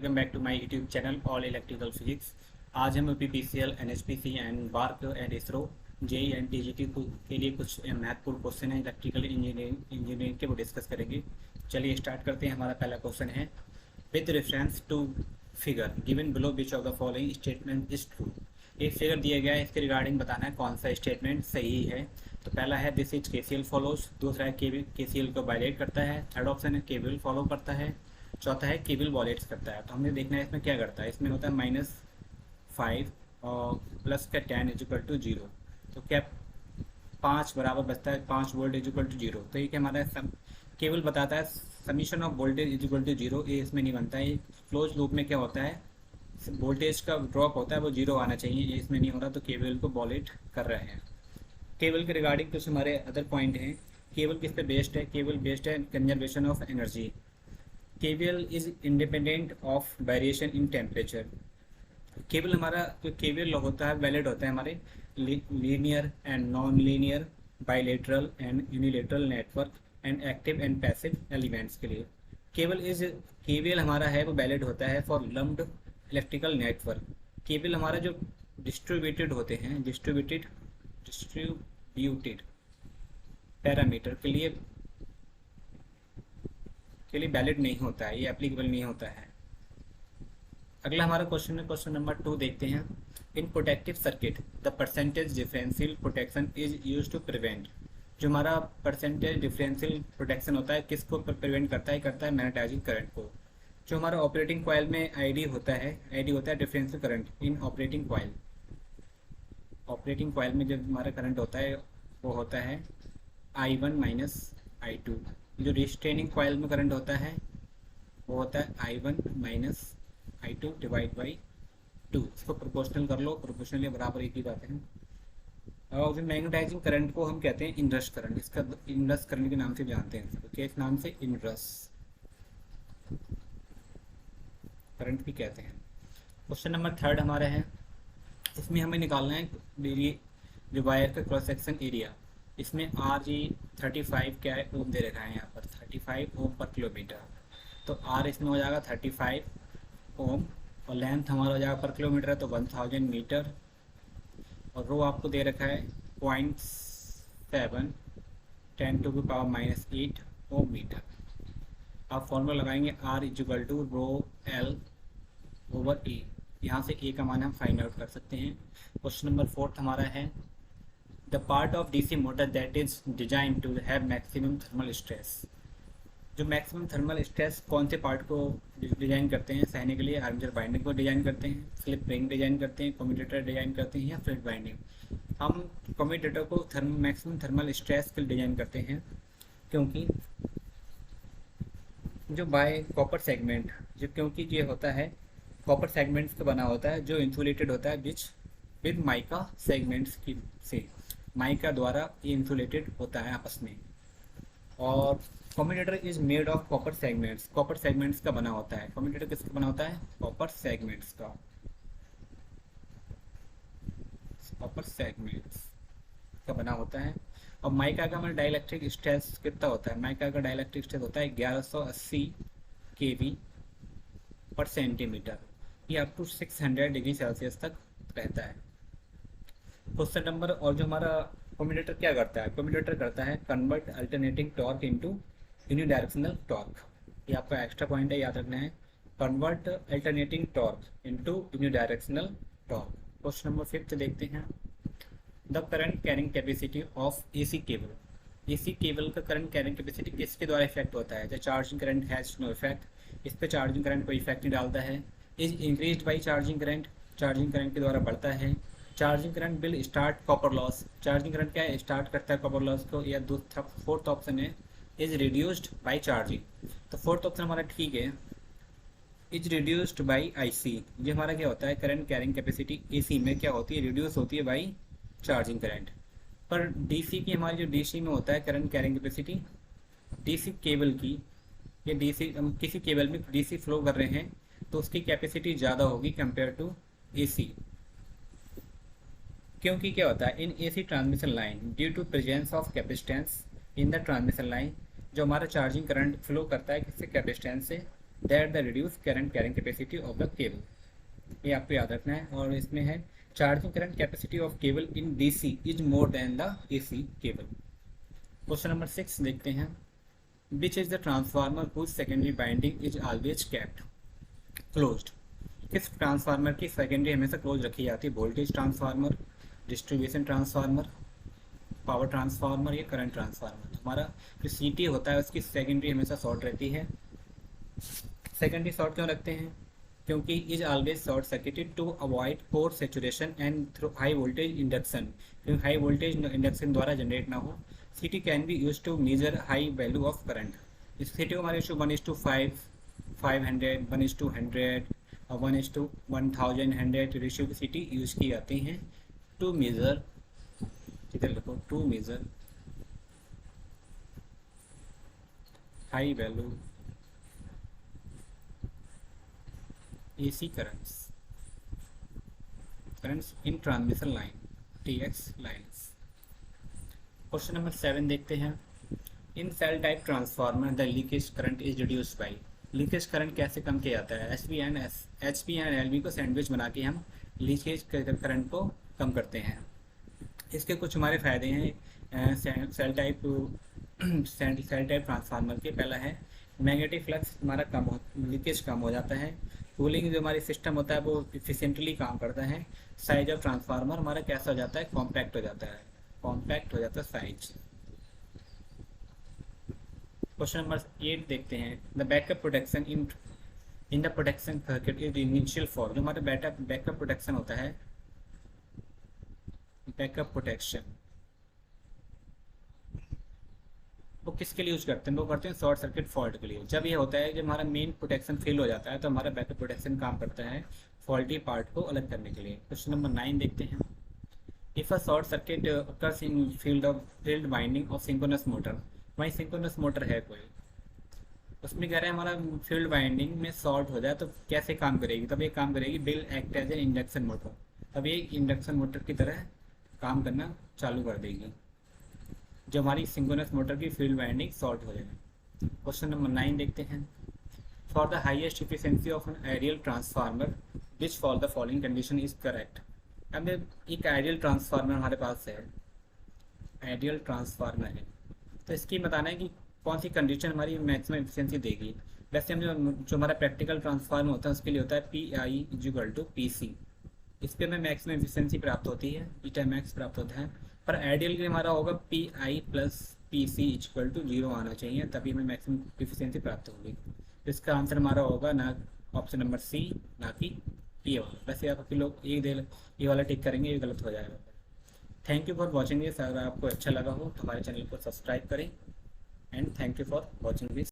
Welcome back to my YouTube channel all electrical physics. आज हम PPCL, NHPC and BARC and ISRO JE and TGT के लिए कुछ महत्वपूर्ण क्वेश्चन है इलेक्ट्रिकल इंजीनियरिंग के, वो डिस्कस करेंगे। चलिए स्टार्ट करते हैं। हमारा पहला क्वेश्चन है, with reference to figure given below which of the following statement is true. एक फिगर दिया गया है, इसके रिगार्डिंग बताना है कौन सा स्टेटमेंट सही है। तो पहला है दिस इज केसीएल फॉलोज, दूसरा है केसीएल को वायलेट करता है, थर्ड ऑप्शन है केवीएल फॉलो करता है, चौथा है केवीएल वॉलेट्स करता है। तो हमने देखना है इसमें क्या करता है। इसमें होता है -5 और प्लस का 10 इज इक्वल टू 0। तो क्या 5 बराबर बचता है 5 वोल्ट इज इक्वल टू 0। तो ये क्या हमारा केवल बताता है summation of voltage is equal to 0। ये इसमें नहीं बनता है। क्लोज लूप में क्या होता है, वोल्टेज का ड्रॉप होता है वो 0 आना चाहिए, ये इसमें नहीं हो रहा। तो केवल को वॉलेट कर रहे हैं। केबल के रिगार्डिंग कुछ हमारे अदर पॉइंट हैं। केबल किस पे बेस्ड है? केबल बेस्ड है conservation of energy. Cable is independent of variation in temperature. Cable हमारा जो केबल होता है वैलिड होता है हमारे linear and non linear, bilateral and unilateral network and active and passive elements के लिए। केबल हमारा है वो वैलिड होता है for lumped electrical network. Cable हमारा जो डिस्ट्रीब्यूटेड होते हैं, डिस्ट्रीब्यूटेड पैरामीटर के लिए वैलिड नहीं होता है, ये एप्लीकेबल नहीं होता है। अगला हमारा क्वेश्चन है, क्वेश्चन नंबर 2 देखते हैं। In protective circuit the percentage differential protection is use to prevent. जो हमारा परसेंटेज डिफरेंशियल प्रोटेक्शन होता है किसको प्रिवेंट करता है मैग्नेटाइजिंग करंट को। जो हमारा ऑपरेटिंग कॉइल में आईडी होता है differential current in operating coil. Operating coil में जो हमारा करंट होता है वो होता है I1 माइनस I2। जो रिस्ट्रेनिंग कॉइल में करंट होता है वो होता है I1 minus I2 divide by 2। इसको प्रोपोर्शनल कर लो, प्रोपोर्शनली बराबर एक ही बात है। और जो मैग्नेटाइजिंग करंट को हम कहते हैं इनरश करंट। इसका इनरश करंट के नाम से जानते हैं, तो इस नाम से इनरश करंट भी कहते हैं। क्वेश्चन नंबर 3 हमारा है, इसमें हमें निकालना है जो वायर का क्रॉस सेक्शन एरिया। इसमें RG35 क्या है, ओम दे रखा है यहाँ पर 35 ओम पर किलोमीटर। तो R इसमें हो जाएगा 35 ओम और लेंथ हमारा हो जाएगा पर किलोमीटर तो 1000 मीटर। और रो आपको दे रखा है 0.7 10⁻⁻8 ओम मीटर। आप फॉर्मूला लगाएंगे R इक्वल टू ρL/A। यहाँ से A का मान हम फाइंड आउट कर सकते हैं। क्वेश्चन नंबर 4 हमारा है, the part of DC motor that is design to have maximum thermal stress. जो मैक्सिमम थर्मल स्ट्रेस कौन से पार्ट को डिजाइन करते हैं सहने के लिए? आर्मेचर बाइंडिंग को डिजाइन करते हैं, स्लिप रिंग डिजाइन करते हैं, कम्यूटेटर डिजाइन करते हैं या फ्लैट बाइंडिंग। हम कम्यूटेटर को मैक्सिमम थर्मल स्ट्रेस के लिए डिजाइन करते हैं, क्योंकि जो बाय कॉपर सेगमेंट क्योंकि ये होता है कॉपर सेगमेंट्स का बना होता है जो इंसुलेटेड होता है विद माइका सेगमेंट्स की से। माइका द्वारा ये इंसुलेटेड होता है आपस में। और commutator is made of copper segments का बना होता है। कम्यूटेटर किसका बना होता है? कॉपर सेगमेंट्स का बना होता है। और माइका का हमारा डाइलेक्ट्रिक स्ट्रेस कितना होता है? माइका का डाइलेक्ट्रिक स्ट्रेस होता है 1180 kV पर सेंटीमीटर। ये अप टू 600 डिग्री सेल्सियस तक रहता है। क्वेश्चन नंबर, और जो हमारा कम्यूटेटर क्या करता है? कम्यूटेटर करता है convert alternating torque into unidirectional torque. ये आपका एक्स्ट्रा पॉइंट है, याद रखना है। Convert alternating torque into unidirectional torque. Question number 5 देखते हैं, the current carrying capacity of AC cable. AC cable का करंट कैरिंग कैपेसिटी किसके द्वारा इफेक्ट होता है? The charging current has no effect. इस पर चार्जिंग करंट कोई इफेक्ट नहीं डालता है। Is increased by charging current के द्वारा बढ़ता है। Charging current will start copper loss. Charging current क्या है? स्टार्ट करता है कॉपर लॉस को। या फोर्थ ऑप्शन है इज रिड्यूस्ड बाई चार्जिंग। तो फोर्थ ऑप्शन हमारा ठीक है, इज रिड्यूस्ड बाई IC। ये हमारा क्या होता है? करंट कैरिंग कैपेसिटी AC में क्या होती है? रिड्यूस होती है बाई चार्जिंग करंट। पर DC की हमारी जो DC में होता है current carrying capacity, DC cable की, या DC हम किसी केबल में DC फ्लो कर रहे हैं तो उसकी कैपेसिटी ज़्यादा होगी कंपेयर टू AC। क्योंकि क्या होता है in AC transmission line due to presence of capacitance in the transmission line, जो हमारा चार्जिंग करंट फ्लो करता है किससे? कैपेसिटेंस से। That the reduce current carrying capacity of the cable, ये आपको याद रखना है। और इसमें है charging current capacity of cable in DC is more than the AC cable. Question number 6 देखते हैं, which is the transformer whose secondary binding is always kept closed, किस ट्रांसफार्मर की सेकेंडरी हमेशा क्लोज रखी जाती है? Voltage transformer, distribution transformer, power transformer या current transformer. हमारा जो सीटी होता है उसकी सेकेंडरी हमेशा शॉर्ट रहती है। सेकेंडरी शॉर्ट क्यों रखते हैं? क्योंकि is always short circuited to avoid core saturation and through high voltage induction, क्योंकि हाई वोल्टेज इंडक्शन द्वारा जनरेट ना हो। CT can be use to measure high value of current. इस सीटी को हमारे 1:5, 500, 1:100 और 1:1100 रेशियो की सीटी यूज की जाती हैं टू मेजर, इधर लिखो, to measure high value AC currents in transmission line TX lines। Question number 7 देखते हैं, in shell type transformer the leakage current is reduced by, leakage current कैसे कम किया जाता है? HP एंड LV को सैंडविच बना के हम लीकेज करंट को कम करते हैं। इसके कुछ हमारे फायदे हैं सेल टाइप ट्रांसफार्मर के। पहला है मैग्नेटिक फ्लक्स हमारा कम हो, लीकेज कम हो जाता है। कूलिंग जो हमारी सिस्टम होता है वो इफिशिएंटली काम करता है। साइज ऑफ ट्रांसफार्मर हमारा कैसा हो जाता है? कॉम्पैक्ट हो जाता है, कॉम्पैक्ट हो जाता है साइज। क्वेश्चन नंबर 8 देखते हैं, the backup protection in the protection circuit is initial for, जो हमारा बैकअप प्रोटेक्शन होता है, बैकअप प्रोटेक्शन वो किसके लिए यूज करते हैं? वो करते हैं शॉर्ट सर्किट फॉल्ट के लिए। जब ये होता है, जब हमारा मेन प्रोटेक्शन फेल हो जाता है तो हमारा बैकअप प्रोटेक्शन काम करता है फॉल्टी पार्ट को अलग करने के लिए। क्वेश्चन नंबर 9 देखते हैं, if a short circuit occurs in field winding of synchronous motor, वहीं सिंक्रोनस मोटर है कोई, उसमें कह रहे हैं हमारा फील्ड वाइंडिंग में शॉर्ट हो जाए तो कैसे काम करेगी? तब ये काम करेगी will act as an induction motor, तब ये इंडक्शन मोटर की तरह काम करना चालू कर देगी जो हमारी सिंक्रोनस मोटर की फील्ड वाइंडिंग शॉर्ट हो जाए। क्वेश्चन नंबर 9 देखते हैं, for the highest efficiency of an ideal transformer which for the following condition is correct. अब एक आइडियल ट्रांसफार्मर हमारे पास है, आइडियल ट्रांसफार्मर है, तो इसकी बताना है कि कौन सी कंडीशन हमारी मैक्सिमम एफिशिएंसी देगी। वैसे हम जो हमारा प्रैक्टिकल ट्रांसफार्मर होता है उसके लिए होता है PI=PC, इस पर हमें मैक्सिमम एफिशिएंसी प्राप्त होती है, बीटा मैक्स प्राप्त होता है। पर आइडियल के लिए हमारा होगा PI+PC=0 आना चाहिए, तभी हमें मैक्सिमम एफिशिएंसी प्राप्त होगी। इसका आंसर हमारा होगा ना ऑप्शन नंबर C, ना कि ये वाला। वैसे आप लोग ये वाला टिक करेंगे, ये गलत हो जाएगा। Thank you for watching this. अगर आपको अच्छा लगा हो तो हमारे चैनल को सब्सक्राइब करें and thank you for watching this.